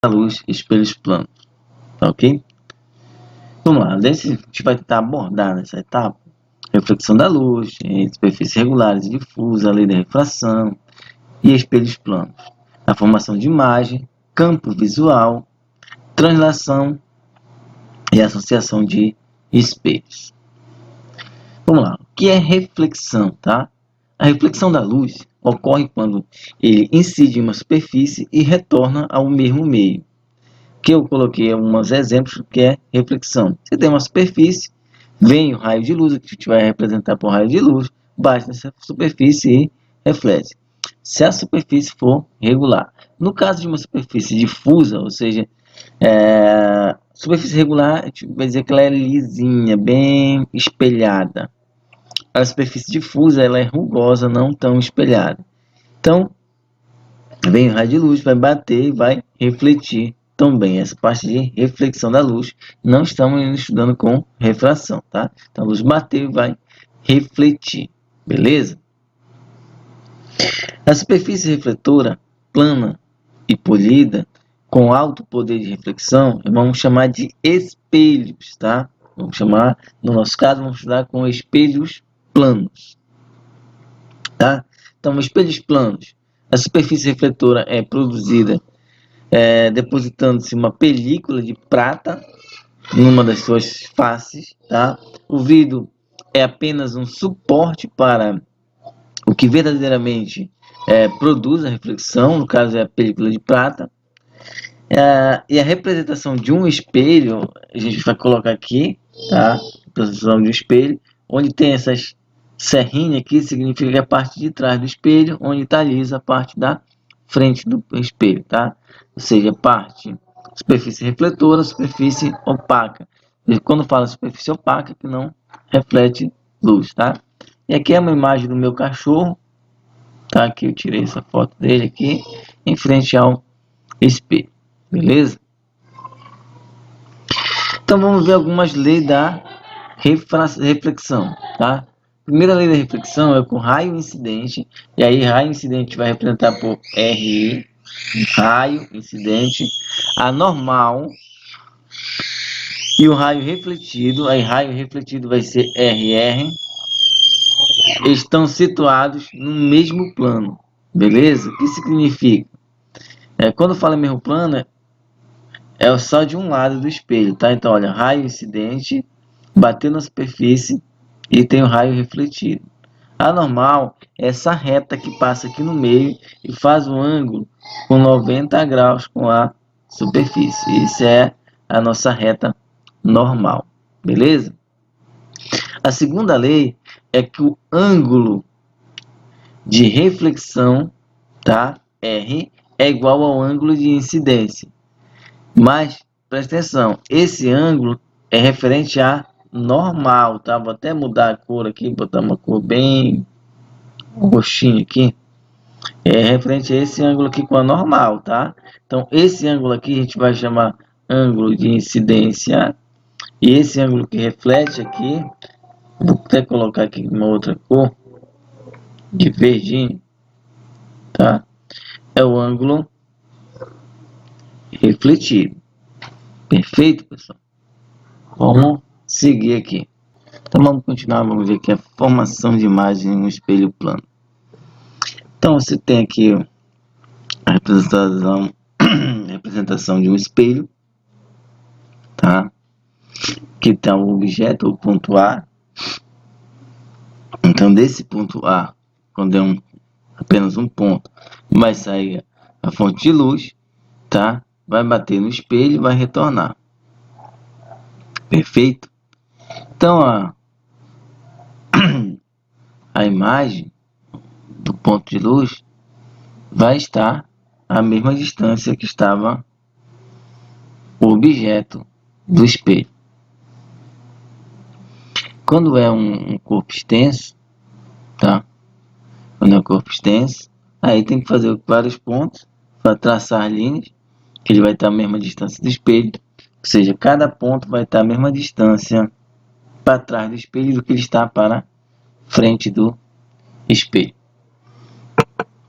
luz, espelhos planos, tá ok? Vamos lá, a gente vai tentar abordar nessa etapa reflexão da luz em superfícies regulares e difusas, a lei da refração e espelhos planos, a formação de imagem, campo visual, translação e associação de espelhos. Vamos lá, o que é reflexão, tá? A reflexão da luz ocorre quando ele incide em uma superfície e retorna ao mesmo meio. Que eu coloquei alguns exemplos do que é reflexão. Você tem uma superfície, vem o raio de luz, o que a gente vai representar por raio de luz, bate nessa superfície e reflete. Se a superfície for regular. No caso de uma superfície difusa, ou seja, superfície regular, a gente vai dizer que ela é lisinha, bem espelhada. A superfície difusa, ela é rugosa, não tão espelhada. Então, vem o raio de luz, vai bater e vai refletir também. Essa parte de reflexão da luz, não estamos estudando com refração, tá? Então, a luz bateu e vai refletir, beleza? A superfície refletora, plana e polida, com alto poder de reflexão, vamos chamar de espelhos, tá? Vamos chamar, no nosso caso, vamos estudar com espelhos planos, tá? Então, espelhos planos, a superfície refletora é produzida depositando-se uma película de prata numa das suas faces, tá? O vidro é apenas um suporte para o que verdadeiramente produz a reflexão, no caso é a película de prata. E a representação de um espelho, a gente vai colocar aqui, tá? Representação de um espelho, onde tem essas serrinhas aqui, significa que é a parte de trás do espelho, onde está lisa a parte da frente do espelho, tá? Ou seja, parte superfície refletora, superfície opaca. E quando fala superfície opaca, que não reflete luz, tá? E aqui é uma imagem do meu cachorro, tá? Aqui eu tirei essa foto dele aqui, em frente ao espelho, beleza? Então vamos ver algumas leis da reflexão, tá? Primeira lei da reflexão é com raio incidente, e aí raio incidente vai representar por RI, raio incidente, anormal, e o raio refletido, aí raio refletido vai ser RR, estão situados no mesmo plano, beleza? O que significa? Quando fala mesmo plano, é só de um lado do espelho, tá? Então, olha, raio incidente, bateu na superfície e tem o raio refletido. Anormal é essa reta que passa aqui no meio e faz um ângulo com 90 graus com a superfície. Isso é a nossa reta normal, beleza? A segunda lei é que o ângulo de reflexão, tá? R, é igual ao ângulo de incidência. Mas, presta atenção, esse ângulo é referente a normal, tá? Vou até mudar a cor aqui, botar uma cor bem roxinha aqui. É referente a esse ângulo aqui com a normal, tá? Então, esse ângulo aqui a gente vai chamar ângulo de incidência. E esse ângulo que reflete aqui, vou até colocar aqui uma outra cor, de verdinho, tá? É o ângulo refletido. Perfeito, pessoal? Vamos seguir aqui. Então vamos continuar, vamos ver aqui a formação de imagem em um espelho plano. Então você tem aqui a representação de um espelho, tá? Que está o objeto, o ponto A. Então desse ponto A, quando é apenas um ponto, vai sair a fonte de luz, tá? Vai bater no espelho e vai retornar. Perfeito? Então a imagem do ponto de luz vai estar à mesma distância que estava o objeto do espelho. Quando é um corpo extenso, tá? Quando é um corpo extenso, aí tem que fazer vários pontos para traçar linhas, que ele vai estar à mesma distância do espelho, ou seja, cada ponto vai estar à mesma distância para trás do espelho do que ele está para frente do espelho.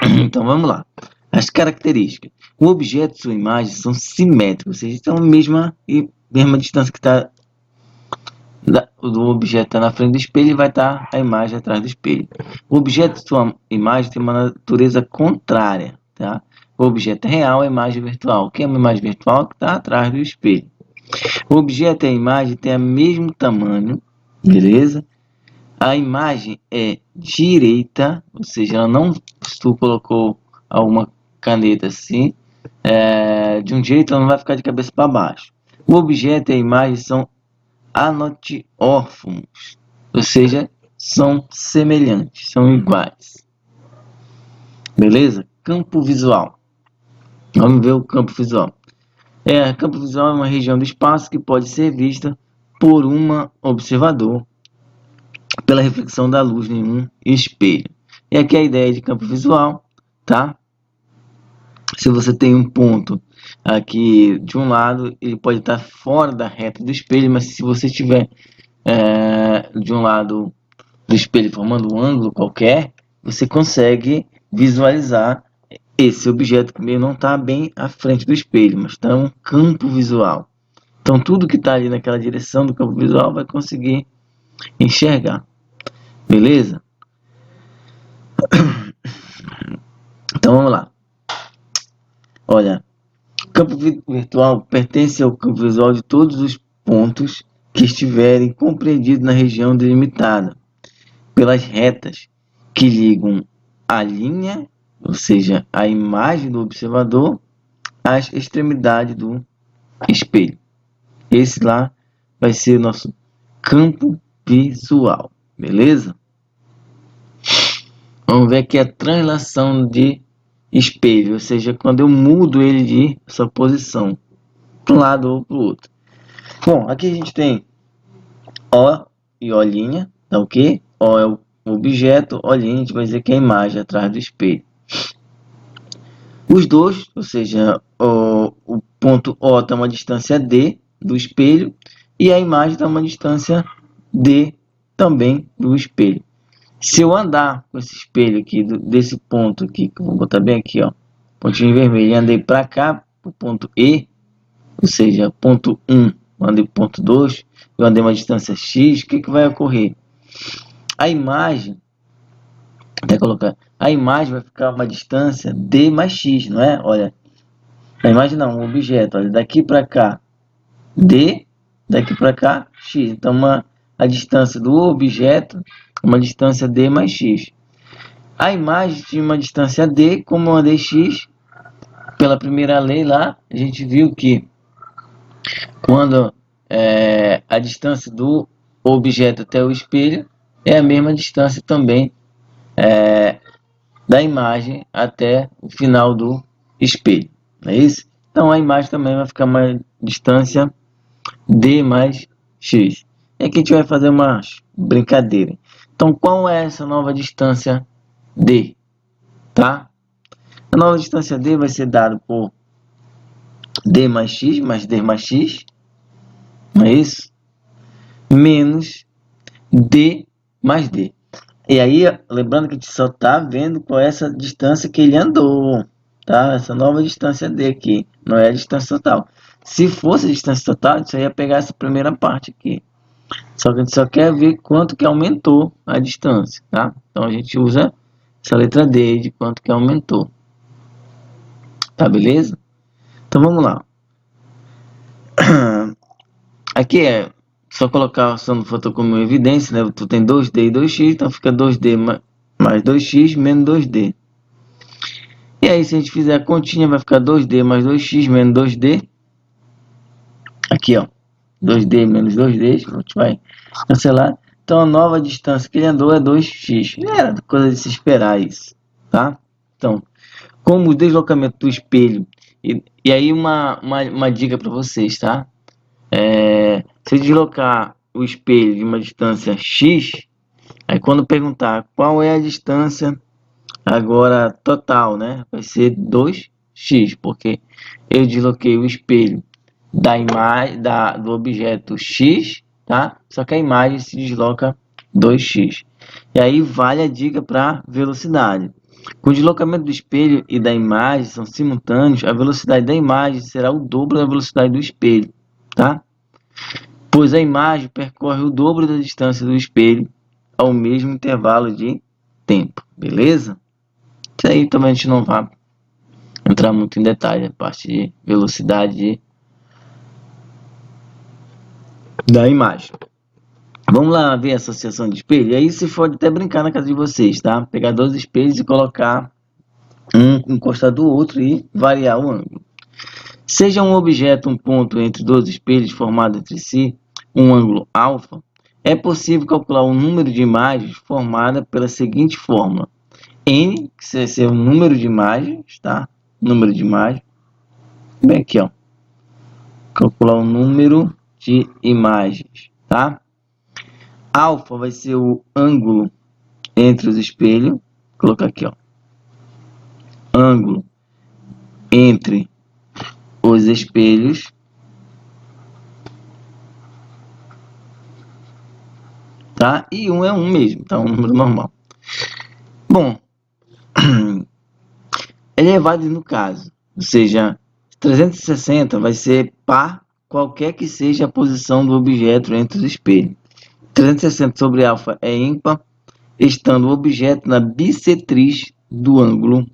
Então vamos lá. As características. O objeto e sua imagem são simétricos, ou seja, estão a mesma distância que está do objeto está na frente do espelho e vai estar a imagem atrás do espelho. O objeto e sua imagem tem uma natureza contrária, tá? O objeto é real, a imagem é virtual. O que é uma imagem virtual? Que está atrás do espelho. O objeto e a imagem têm o mesmo tamanho, beleza? A imagem é direita, ou seja, ela não, se tu colocou alguma caneta assim, de um jeito ela não vai ficar de cabeça para baixo. O objeto e a imagem são anotiórfomos, ou seja, são semelhantes, são iguais. Beleza? Campo visual. Vamos ver o campo visual. Campo visual é uma região do espaço que pode ser vista por um observador pela reflexão da luz em um espelho. E aqui a ideia de campo visual, tá? Se você tem um ponto aqui de um lado, ele pode estar fora da reta do espelho, mas se você tiver de um lado do espelho formando um ângulo qualquer, você consegue visualizar esse objeto que não está bem à frente do espelho, mas está um campo visual. Então tudo que está ali naquela direção do campo visual vai conseguir enxergar. Beleza? Então vamos lá. Olha, o campo virtual pertence ao campo visual de todos os pontos que estiverem compreendidos na região delimitada pelas retas que ligam a linha, ou seja, a imagem do observador, às extremidades do espelho. Esse lá vai ser o nosso campo visual, beleza? Vamos ver aqui a translação de espelho, ou seja, quando eu mudo ele de sua posição para um lado ou para o outro. Bom, aqui a gente tem O e O'linha, tá ok? O é o objeto, O'linha a gente vai dizer que é a imagem atrás do espelho. Os dois, ou seja, o ponto O está a uma distância D do espelho e a imagem está a uma distância D também do espelho. Se eu andar com esse espelho aqui, desse ponto aqui, que eu vou botar bem aqui, ó, pontinho vermelho, e andei para cá, para o ponto E, ou seja, ponto 1, andei para ponto 2, eu andei uma distância X, o que vai ocorrer? A imagem, até colocar, a imagem vai ficar uma distância D mais X, não é? Olha, a imagem não, um objeto, olha, daqui para cá, D, daqui para cá, X. Então, a distância do objeto, uma distância D mais X. A imagem tinha uma distância D, como eu andei X, pela primeira lei lá, a gente viu que quando a distância do objeto até o espelho é a mesma distância também da imagem até o final do espelho, não é isso? Então a imagem também vai ficar uma distância D mais X. E aqui a gente vai fazer uma brincadeira. Então qual é essa nova distância D? Tá? A nova distância D vai ser dada por D mais X, mais D mais X, não é isso? Menos D mais D. E aí, lembrando que a gente só está vendo qual é essa distância que ele andou, tá? Essa nova distância D aqui, não é a distância total. Se fosse a distância total, a gente só ia pegar essa primeira parte aqui. Só que a gente só quer ver quanto que aumentou a distância, tá? Então a gente usa essa letra D de quanto que aumentou. Tá, beleza? Então vamos lá. Aqui é só colocar a ação do fator como evidência, né? Tu tem 2D e 2x, então fica 2D mais 2x menos 2D. E aí, se a gente fizer a continha, vai ficar 2D mais 2x menos 2D. Aqui, ó. 2D menos 2D, a gente vai cancelar. Então, a nova distância que ele andou é 2x. Era coisa de se esperar isso, tá? Então, como o deslocamento do espelho... E aí, uma dica para vocês, tá? Se deslocar o espelho de uma distância x, aí quando perguntar qual é a distância agora total, né? Vai ser 2x, porque eu desloquei o espelho da imagem do objeto x, tá? Só que a imagem se desloca 2x. E aí vale a dica para velocidade. Com o deslocamento do espelho e da imagem são simultâneos, a velocidade da imagem será o dobro da velocidade do espelho, tá? Pois a imagem percorre o dobro da distância do espelho ao mesmo intervalo de tempo, beleza? Isso aí também a gente não vai entrar muito em detalhe, a parte de velocidade da imagem. Vamos lá ver a associação de espelho. E aí você pode até brincar na casa de vocês, tá? Pegar dois espelhos e colocar um encostado do outro e variar o ângulo. Seja um objeto um ponto entre dois espelhos formado entre si, um ângulo alfa, é possível calcular o número de imagens formada pela seguinte fórmula. N, que vai ser o número de imagens, tá? Número de imagens. Bem aqui, ó. Calcular o número de imagens, tá? Alfa vai ser o ângulo entre os espelhos. Vou colocar aqui, ó. Ângulo entre os espelhos. Tá? E 1 é 1 mesmo, tá? Um número normal. Bom, elevado no caso, ou seja, 360 vai ser par qualquer que seja a posição do objeto entre os espelhos. 360 sobre alfa é ímpar, estando o objeto na bissetriz do ângulo